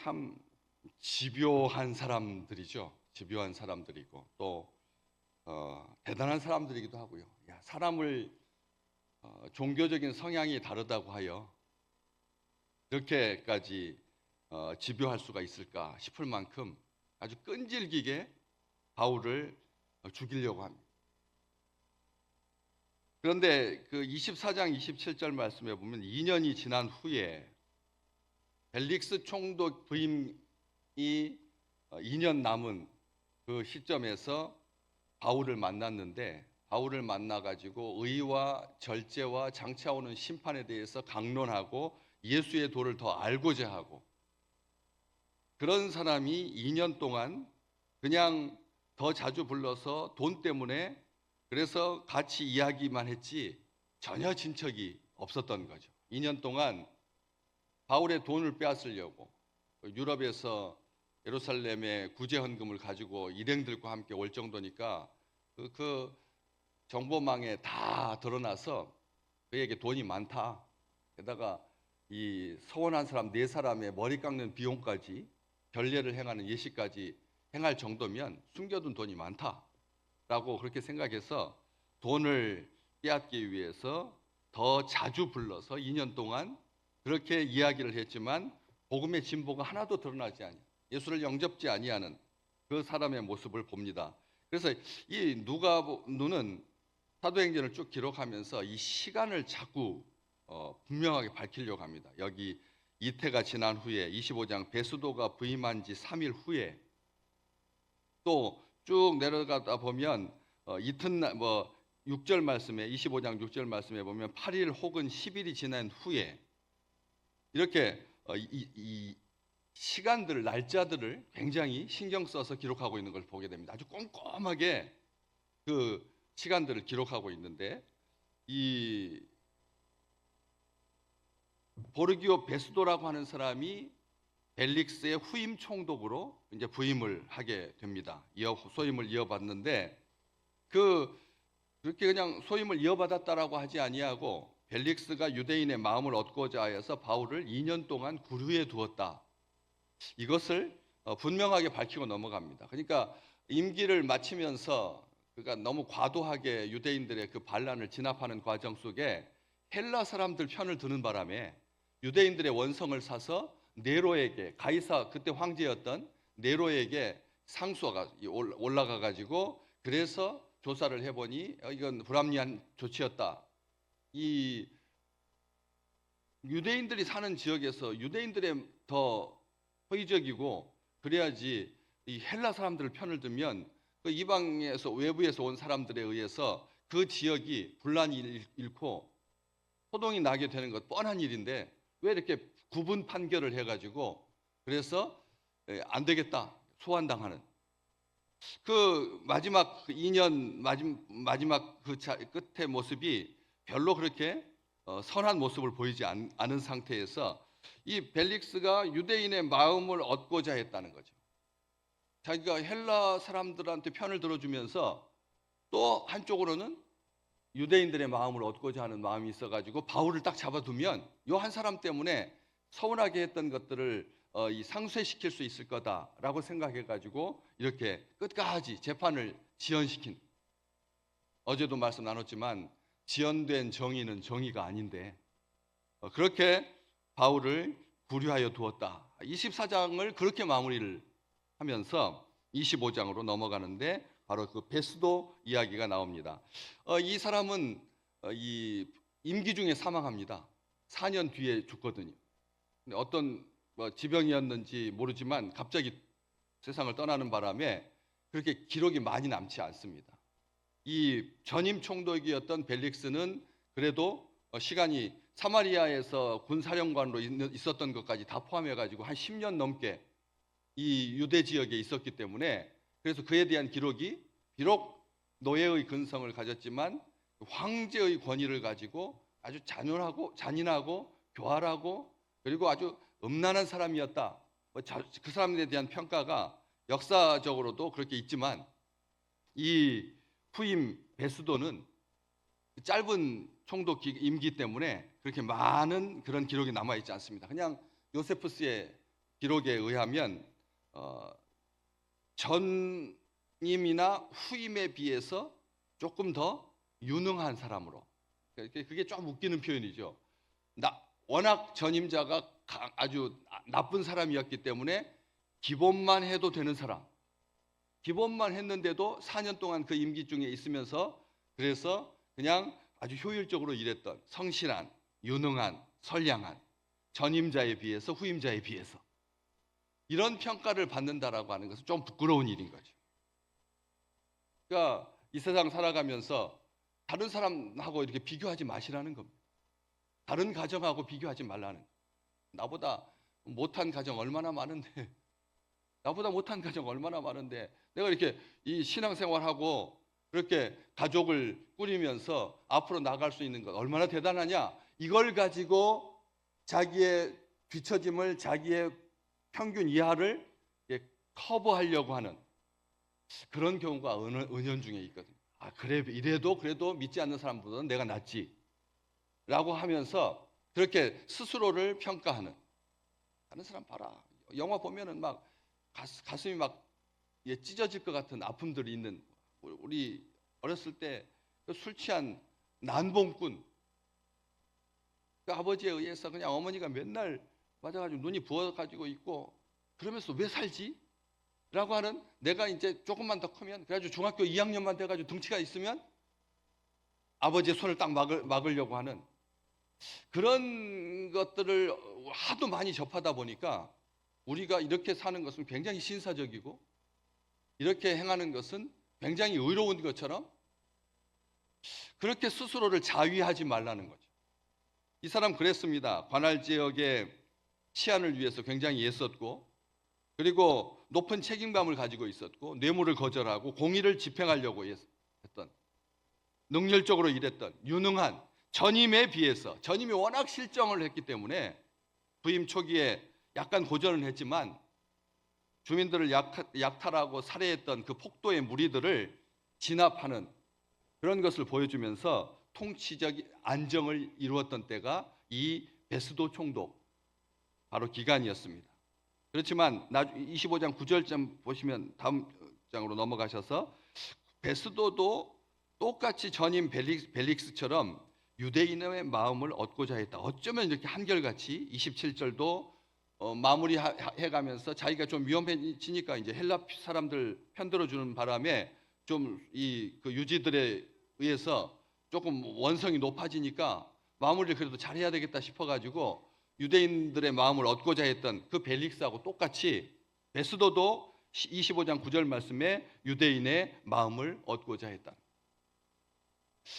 참 집요한 사람들이죠. 집요한 사람들이고 또 대단한 사람들이기도 하고요. 사람을 종교적인 성향이 다르다고 하여 이렇게까지 집요할 수가 있을까 싶을 만큼 아주 끈질기게 바울을 죽이려고 합니다. 그런데 그 24장 27절 말씀에 보면 2년이 지난 후에 벨릭스 총독 부임이 2년 남은 그 시점에서 바울을 만났는데, 바울을 만나가지고 의와 절제와 장차 오는 심판에 대해서 강론하고 예수의 도를 더 알고자 하고, 그런 사람이 2년 동안 그냥 더 자주 불러서 돈 때문에 그래서 같이 이야기만 했지 전혀 진척이 없었던 거죠. 2년 동안 바울의 돈을 빼앗으려고 유럽에서 예루살렘에 구제헌금을 가지고 일행들과 함께 올 정도니까 그 정보망에 다 드러나서 그에게 돈이 많다. 게다가 이 서원한 사람 4사람의 머리 깎는 비용까지, 결례를 행하는 예시까지 행할 정도면 숨겨둔 돈이 많다라고 그렇게 생각해서 돈을 빼앗기 위해서 더 자주 불러서 2년 동안 그렇게 이야기를 했지만 복음의 진보가 하나도 드러나지 아니하는, 예수를 영접지 아니하는 그 사람의 모습을 봅니다. 그래서 이 누가는 사도행전을 쭉 기록하면서 이 시간을 자꾸 분명하게 밝히려고 합니다. 여기 이태가 지난 후에 25장 베스도가 부임한 지 3일 후에, 또 쭉 내려가다 보면 이튿날 6절 말씀에 25장 6절 말씀에 보면 8일 혹은 10일이 지난 후에, 이렇게 이 시간들을, 날짜들을 굉장히 신경 써서 기록하고 있는 걸 보게 됩니다. 아주 꼼꼼하게 그 시간들을 기록하고 있는데, 이 보르기오 베스도라고 하는 사람이 벨릭스의 후임 총독으로 이제 부임을 하게 됩니다. 소임을 이어받는데, 그렇게 그냥 소임을 이어받았다라고 하지 아니하고 벨릭스가 유대인의 마음을 얻고자 하여서 바울을 2년 동안 구류해 두었다. 이것을 분명하게 밝히고 넘어갑니다. 그러니까 임기를 마치면서 그가 너무 과도하게 유대인들의 그 반란을 진압하는 과정 속에 헬라 사람들 편을 드는 바람에 유대인들의 원성을 사서 네로에게, 가이사 그때 황제였던 네로에게 상소가 올라가 가지고, 그래서 조사를 해보니 이건 불합리한 조치였다. 이 유대인들이 사는 지역에서 유대인들의 더 호의적이고 그래야지 이 헬라 사람들 편을 들면 그 이방에서, 외부에서 온 사람들에 의해서 그 지역이 분란이 일고 소동이 나게 되는 것 뻔한 일인데 왜 이렇게 구분 판결을 해가지고 그래서 안 되겠다, 소환당하는 그 마지막 2년 마지막 그 끝의 모습이 별로 그렇게 선한 모습을 보이지 않은 상태에서 이 벨릭스가 유대인의 마음을 얻고자 했다는 거죠. 자기가 헬라 사람들한테 편을 들어주면서 또 한쪽으로는 유대인들의 마음을 얻고자 하는 마음이 있어가지고 바울을 딱 잡아두면 이 한 사람 때문에 서운하게 했던 것들을 상쇄시킬 수 있을 거다라고 생각해가지고 이렇게 끝까지 재판을 지연시킨, 어제도 말씀 나눴지만 지연된 정의는 정의가 아닌데 그렇게 바울을 구류하여 두었다. 24장을 그렇게 마무리를 하면서 25장으로 넘어가는데 바로 그 베스도 이야기가 나옵니다. 이 사람은 이 임기 중에 사망합니다. 4년 뒤에 죽거든요. 어떤 지병이었는지 모르지만 갑자기 세상을 떠나는 바람에 그렇게 기록이 많이 남지 않습니다. 이 전임 총독이었던 벨릭스는 그래도 시간이 사마리아에서 군사령관으로 있었던 것까지 다 포함해가지고 한 10년 넘게 이 유대 지역에 있었기 때문에, 그래서 그에 대한 기록이 비록 노예의 근성을 가졌지만 황제의 권위를 가지고 아주 잔인하고 교활하고 그리고 아주 음란한 사람이었다. 그 사람에 대한 평가가 역사적으로도 그렇게 있지만 이 후임 베스도는 짧은 총독 임기 때문에 그렇게 많은 그런 기록이 남아있지 않습니다. 그냥 요세푸스의 기록에 의하면 전임이나 후임에 비해서 조금 더 유능한 사람으로. 그게 좀 웃기는 표현이죠. 워낙 전임자가 아주 나쁜 사람이었기 때문에 기본만 해도 되는 사람. 기본만 했는데도 4년 동안 그 임기 중에 있으면서 그래서 그냥 아주 효율적으로 일했던 성실한, 유능한, 선량한 전임자에 비해서 후임자에 비해서 이런 평가를 받는다라고 하는 것은 좀 부끄러운 일인 거죠. 그러니까 이 세상 살아가면서 다른 사람하고 이렇게 비교하지 마시라는 겁니다. 다른 가정하고 비교하지 말라는 거예요. 나보다 못한 가정 얼마나 많은데 나보다 못한 가정 얼마나 많은데 내가 이렇게 이 신앙생활하고 그렇게 가족을 꾸리면서 앞으로 나갈 수 있는 것 얼마나 대단하냐. 이걸 가지고 자기의 뒤처짐을 자기의 평균 이하를 커버하려고 하는 그런 경우가 은연중에 있거든요. 그래 이래도 그래도 믿지 않는 사람보다는 내가 낫지 라고 하면서 그렇게 스스로를 평가하는. 다른 사람 봐라. 영화 보면은 막 가슴이 막 찢어질 것 같은 아픔들이 있는. 우리 어렸을 때 술 취한 난봉꾼 그 아버지에 의해서 그냥 어머니가 맨날 맞아가지고 눈이 부어가지고 있고 그러면서 왜 살지? 라고 하는. 내가 이제 조금만 더 크면 그래가지고 중학교 2학년만 돼가지고 덩치가 있으면 아버지의 손을 딱 막으려고 하는 그런 것들을 하도 많이 접하다 보니까 우리가 이렇게 사는 것은 굉장히 신사적이고 이렇게 행하는 것은 굉장히 의로운 것처럼 그렇게 스스로를 자위하지 말라는 거죠. 이 사람 그랬습니다. 관할 지역의 치안을 위해서 굉장히 애썼고 그리고 높은 책임감을 가지고 있었고 뇌물을 거절하고 공의를 집행하려고 했던 능률적으로 일했던 유능한 전임에 비해서 전임이 워낙 실정을 했기 때문에 부임 초기에 약간 고전은 했지만 주민들을 약탈하고 살해했던 그 폭도의 무리들을 진압하는 그런 것을 보여주면서 통치적 안정을 이루었던 때가 이 베스도 총독 바로 기간이었습니다. 그렇지만 25장 9절쯤 보시면 다음 장으로 넘어가셔서 베스도도 똑같이 전임 벨릭스처럼 유대인의 마음을 얻고자 했다. 어쩌면 이렇게 한결같이 27절도 마무리해가면서 자기가 좀 위험해지니까 이제 헬라 사람들 편들어주는 바람에 좀 그 유지들에 의해서 조금 원성이 높아지니까 마무리를 그래도 잘해야 되겠다 싶어가지고 유대인들의 마음을 얻고자 했던 그 벨릭스하고 똑같이 베스도도 25장 9절 말씀에 유대인의 마음을 얻고자 했다.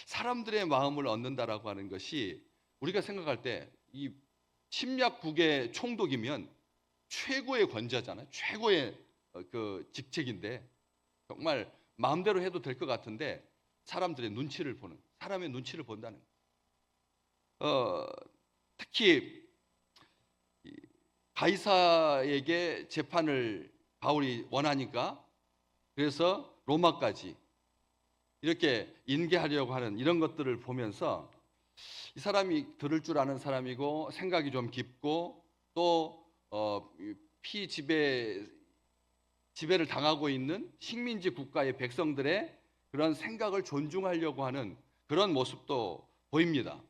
사람들의 마음을 얻는다라고 하는 것이 우리가 생각할 때 이 침략국의 총독이면 최고의 권자잖아요. 최고의 그 직책인데 정말 마음대로 해도 될 것 같은데 사람들의 눈치를 보는, 사람의 눈치를 본다는 거예요. 특히 가이사에게 재판을 바울이 원하니까 그래서 로마까지 이렇게 인계하려고 하는 이런 것들을 보면서 이 사람이 들을 줄 아는 사람이고 생각이 좀 깊고 또 지배를 당하고 있는 식민지 국가의 백성들의 그런 생각을 존중하려고 하는 그런 모습도 보입니다.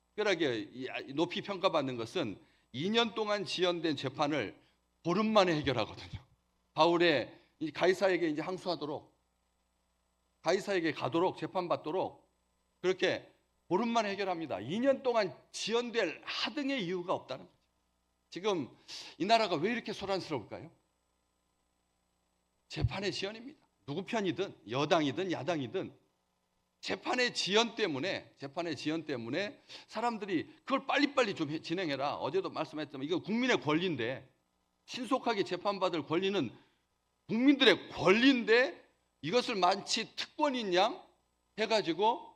특별하게 높이 평가받는 것은 2년 동안 지연된 재판을 보름 만에 해결하거든요. 바울의 가이사에게 이제 항소하도록 가이사에게 가도록 재판받도록 그렇게 보름 만에 해결합니다. 2년 동안 지연될 하등의 이유가 없다는 거죠. 지금 이 나라가 왜 이렇게 소란스러울까요? 재판의 지연입니다. 누구 편이든 여당이든 야당이든 재판의 지연 때문에 사람들이 그걸 빨리빨리 좀 진행해라. 어제도 말씀했지만 이거 국민의 권리인데 신속하게 재판받을 권리는 국민들의 권리인데 이것을 마치 특권인 양 해가지고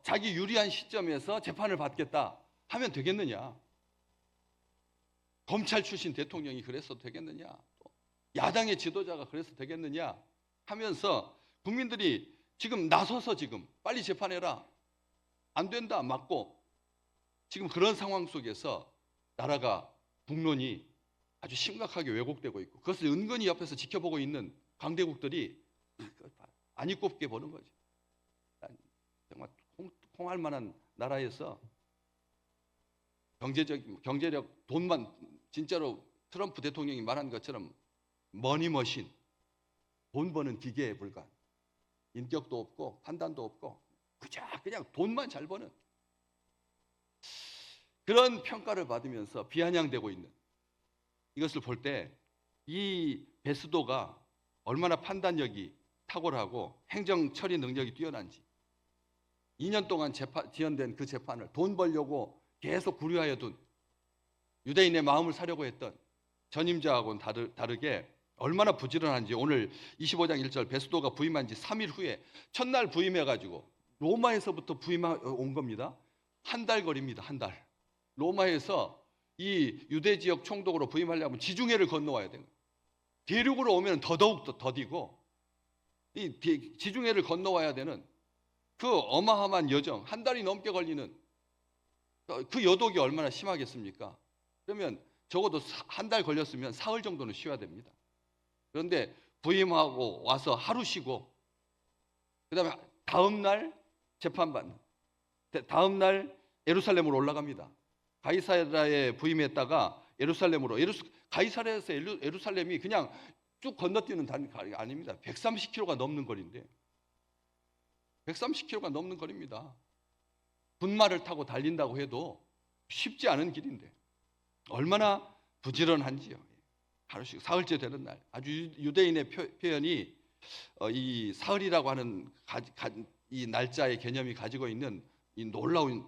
자기 유리한 시점에서 재판을 받겠다 하면 되겠느냐? 검찰 출신 대통령이 그랬어도 되겠느냐? 야당의 지도자가 그래서 되겠느냐? 하면서 국민들이 지금 나서서 지금 빨리 재판해라. 안 된다 맞고 지금 그런 상황 속에서 나라가 국론이 아주 심각하게 왜곡되고 있고, 그것을 은근히 옆에서 지켜보고 있는 강대국들이 안 입곱게 보는 거죠. 정말 홍할 만한 나라에서 경제력, 돈만, 진짜로 트럼프 대통령이 말한 것처럼 머니머신, 돈 버는 기계에 불과한, 인격도 없고 판단도 없고 그냥 돈만 잘 버는 그런 평가를 받으면서 비아냥되고 있는 이것을 볼 때 이 베스도가 얼마나 판단력이 탁월하고 행정 처리 능력이 뛰어난지, 2년 동안 지연된 그 재판을 돈 벌려고 계속 구려하여 둔, 유대인의 마음을 사려고 했던 전임자하고는 다르게 얼마나 부지런한지, 오늘 25장 1절 베스도가 부임한 지 3일 후에 첫날 부임해가지고, 로마에서부터 부임온 겁니다. 한 달 거리입니다. 한 달. 로마에서 이 유대 지역 총독으로 부임하려면 지중해를 건너와야 돼요. 대륙으로 오면 더더욱 더디고, 이 지중해를 건너와야 되는 그 어마어마한 여정, 한 달이 넘게 걸리는 그 여독이 얼마나 심하겠습니까? 그러면 적어도 한 달 걸렸으면 사흘 정도는 쉬어야 됩니다. 그런데 부임하고 와서 하루 쉬고, 그 다음에 다음 날 재판받는, 다음 날 예루살렘으로 올라갑니다. 가이사랴에 부임했다가 예루살렘으로, 가이사랴에서 예루살렘이 그냥 쭉 건너뛰는 다리가 아닙니다. 130km가 넘는 거리인데, 130km가 넘는 거리입니다. 분말을 타고 달린다고 해도 쉽지 않은 길인데 얼마나 부지런한지요. 하루씩, 사흘째 되는 날, 아주 유대인의 표현이 이 사흘이라고 하는 이 날짜의 개념이 가지고 있는 이 놀라운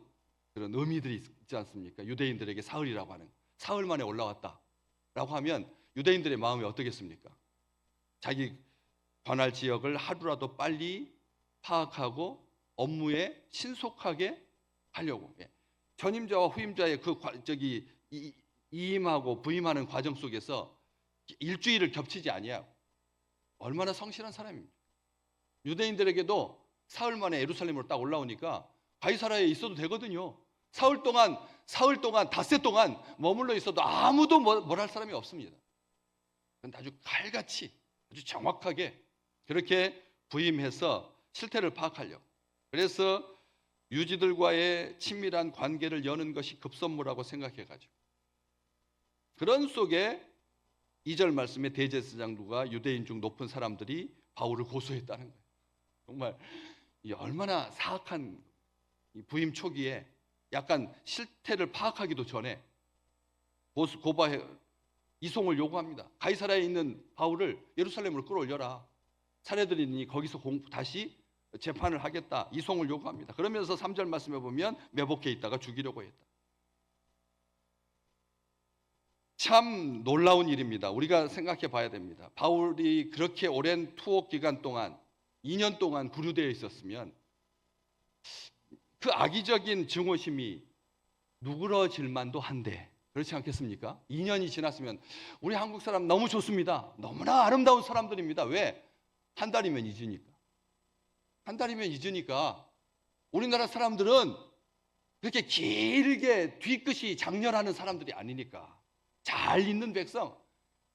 그런 의미들이 있지 않습니까? 유대인들에게 사흘이라고 하는, 사흘 만에 올라왔다라고 하면 유대인들의 마음이 어떻겠습니까? 자기 관할 지역을 하루라도 빨리 파악하고 업무에 신속하게 하려고, 전임자와 후임자의 이임하고 부임하는 과정 속에서 일주일을 겹치지 아니하고, 얼마나 성실한 사람입니다. 유대인들에게도 사흘 만에 예루살렘으로 딱 올라오니까 가이사랴에 있어도 되거든요. 사흘 동안, 닷새 동안 머물러 있어도 아무도 뭘 할 사람이 없습니다. 그런데 아주 칼같이, 아주 정확하게 그렇게 부임해서 실태를 파악하려고, 그래서 유지들과의 친밀한 관계를 여는 것이 급선무라고 생각해가지고, 그런 속에 2절 말씀에 대제사장들과 유대인 중 높은 사람들이 바울을 고소했다는 거예요. 정말 얼마나 사악한 부임 초기에 약간 실태를 파악하기도 전에 고바해 이송을 요구합니다. 가이사랴에 있는 바울을 예루살렘으로 끌어올려라. 사내들이니 거기서 다시 재판을 하겠다. 이송을 요구합니다. 그러면서 3절 말씀에 보면 매복해 있다가 죽이려고 했다. 참 놀라운 일입니다. 우리가 생각해 봐야 됩니다. 바울이 그렇게 오랜 투옥 기간 동안 2년 동안 구류되어 있었으면 그 악의적인 증오심이 누그러질 만도 한데, 그렇지 않겠습니까? 2년이 지났으면 우리 한국 사람 너무 좋습니다. 너무나 아름다운 사람들입니다. 왜? 한 달이면 잊으니까. 한 달이면 잊으니까. 우리나라 사람들은 그렇게 길게 뒤끝이 장렬하는 사람들이 아니니까. 잘 있는 백성,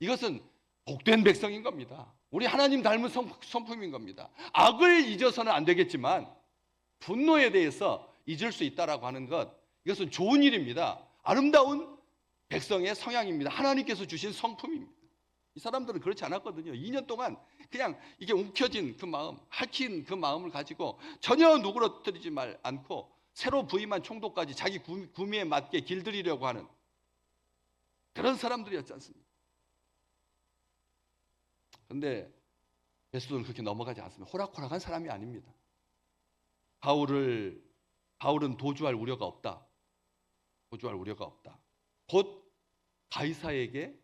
이것은 복된 백성인 겁니다. 우리 하나님 닮은 성품인 겁니다. 악을 잊어서는 안 되겠지만 분노에 대해서 잊을 수 있다라고 하는 것, 이것은 좋은 일입니다. 아름다운 백성의 성향입니다. 하나님께서 주신 성품입니다. 이 사람들은 그렇지 않았거든요. 2년 동안 그냥 이게 움켜진 그 마음, 핥힌 그 마음을 가지고 전혀 누그러뜨리지 않고 새로 부임한 총독까지 자기 구미에 맞게 길들이려고 하는 그런 사람들이었지 않습니까? 그런데 베스도는 그렇게 넘어가지 않습니다. 호락호락한 사람이 아닙니다. 바울은 도주할 우려가 없다. 도주할 우려가 없다. 곧 가이사에게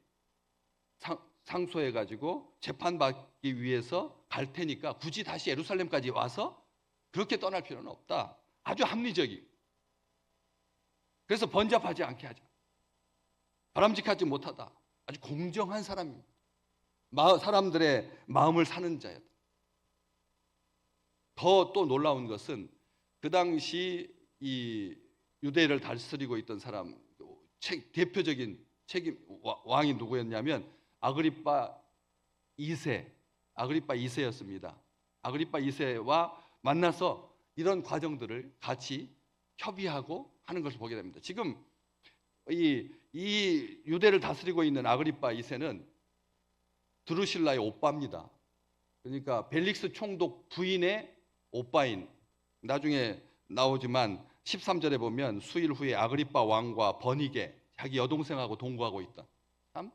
상소해가지고 재판받기 위해서 갈 테니까 굳이 다시 예루살렘까지 와서 그렇게 떠날 필요는 없다. 아주 합리적이고, 그래서 번잡하지 않게 하자. 바람직하지 못하다. 아주 공정한 사람입니다. 사람들의 마음을 사는 자였다. 더 또 놀라운 것은 그 당시 이 유대를 다스리고 있던 사람, 대표적인 왕이 누구였냐면 아그리파 2세였습니다. 아그리파 2세와 만나서 이런 과정들을 같이 협의하고 하는 것을 보게 됩니다. 지금 이 유대를 다스리고 있는 아그리파 2세는 드루실라의 오빠입니다. 그러니까 벨릭스 총독 부인의 오빠인, 나중에 나오지만 13절에 보면 수일 후에 아그리파 왕과 버니게, 자기 여동생하고 동거하고 있던 참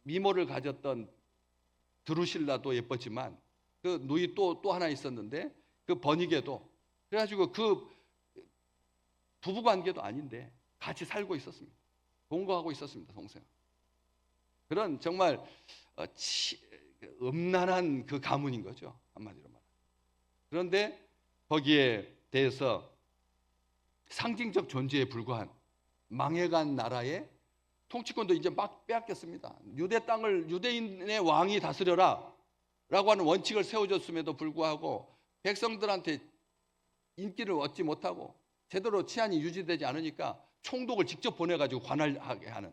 미모를 가졌던 드루실라도 예뻤지만 그 누이 또 하나 있었는데 그 버니게도, 그래가지고 그 부부 관계도 아닌데 같이 살고 있었습니다. 동거하고 있었습니다, 동생. 그런 정말 음란한 그 가문인 거죠, 한마디로 말하면. 그런데 거기에 대해서 상징적 존재에 불과한 망해간 나라의 통치권도 이제 막 빼앗겼습니다. 유대 땅을 유대인의 왕이 다스려라 라고 하는 원칙을 세워줬음에도 불구하고 백성들한테 인기를 얻지 못하고 제대로 치안이 유지되지 않으니까 총독을 직접 보내가지고 관할하게 하는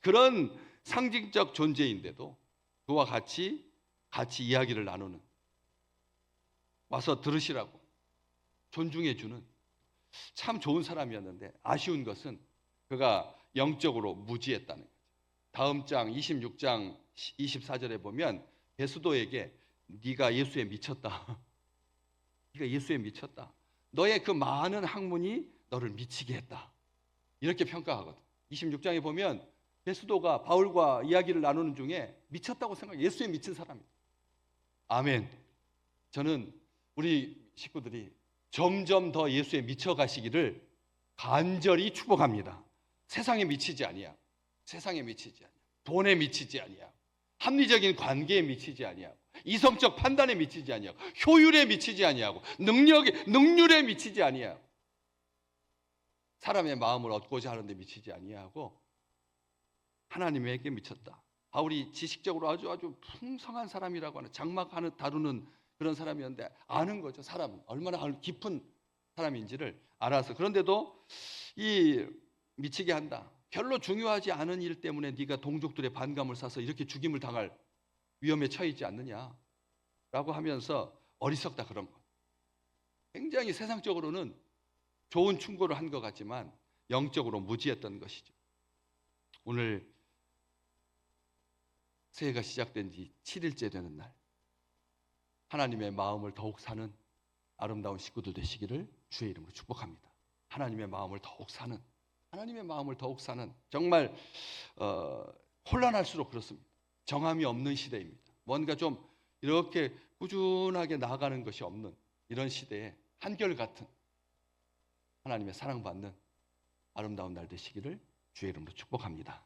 그런 상징적 존재인데도 그와 같이 이야기를 나누는, 와서 들으시라고 존중해주는 참 좋은 사람이었는데, 아쉬운 것은 그가 영적으로 무지했다는 거죠. 다음 장 26장 24절에 보면 베스도에게 네가 예수에 미쳤다. 네가 예수에 미쳤다. 너의 그 많은 학문이 너를 미치게 했다. 이렇게 평가하거든. 26장에 보면 베스도가 바울과 이야기를 나누는 중에 미쳤다고 생각해. 예수에 미친 사람이다. 아멘. 저는 우리 식구들이 점점 더 예수에 미쳐 가시기를 간절히 축복합니다. 세상에 미치지 아니야. 세상에 미치지 아니야. 돈에 미치지 아니야. 합리적인 관계에 미치지 아니하고, 이성적 판단에 미치지 아니하고, 효율에 미치지 아니하고, 능률에 미치지 아니하고, 사람의 마음을 얻고자 하는데 미치지 아니하고 하나님에게 미쳤다. 바울이 지식적으로 아주 풍성한 사람이라고 하는, 장막 다루는 그런 사람이었는데 아는 거죠. 사람은 얼마나 깊은 사람인지를 알아서. 그런데도 이 미치게 한다. 별로 중요하지 않은 일 때문에 네가 동족들의 반감을 사서 이렇게 죽임을 당할 위험에 처해있지 않느냐라고 하면서 어리석다, 그런 것. 굉장히 세상적으로는 좋은 충고를 한 것 같지만 영적으로 무지했던 것이죠. 오늘 새해가 시작된 지 7일째 되는 날, 하나님의 마음을 더욱 사는 아름다운 식구들 되시기를 주의 이름으로 축복합니다. 하나님의 마음을 더욱 사는, 정말 혼란할수록 그렇습니다. 정함이 없는 시대입니다. 뭔가 좀 이렇게 꾸준하게 나아가는 것이 없는 이런 시대에 한결같은 하나님의 사랑받는 아름다운 날 되시기를 주의 이름으로 축복합니다.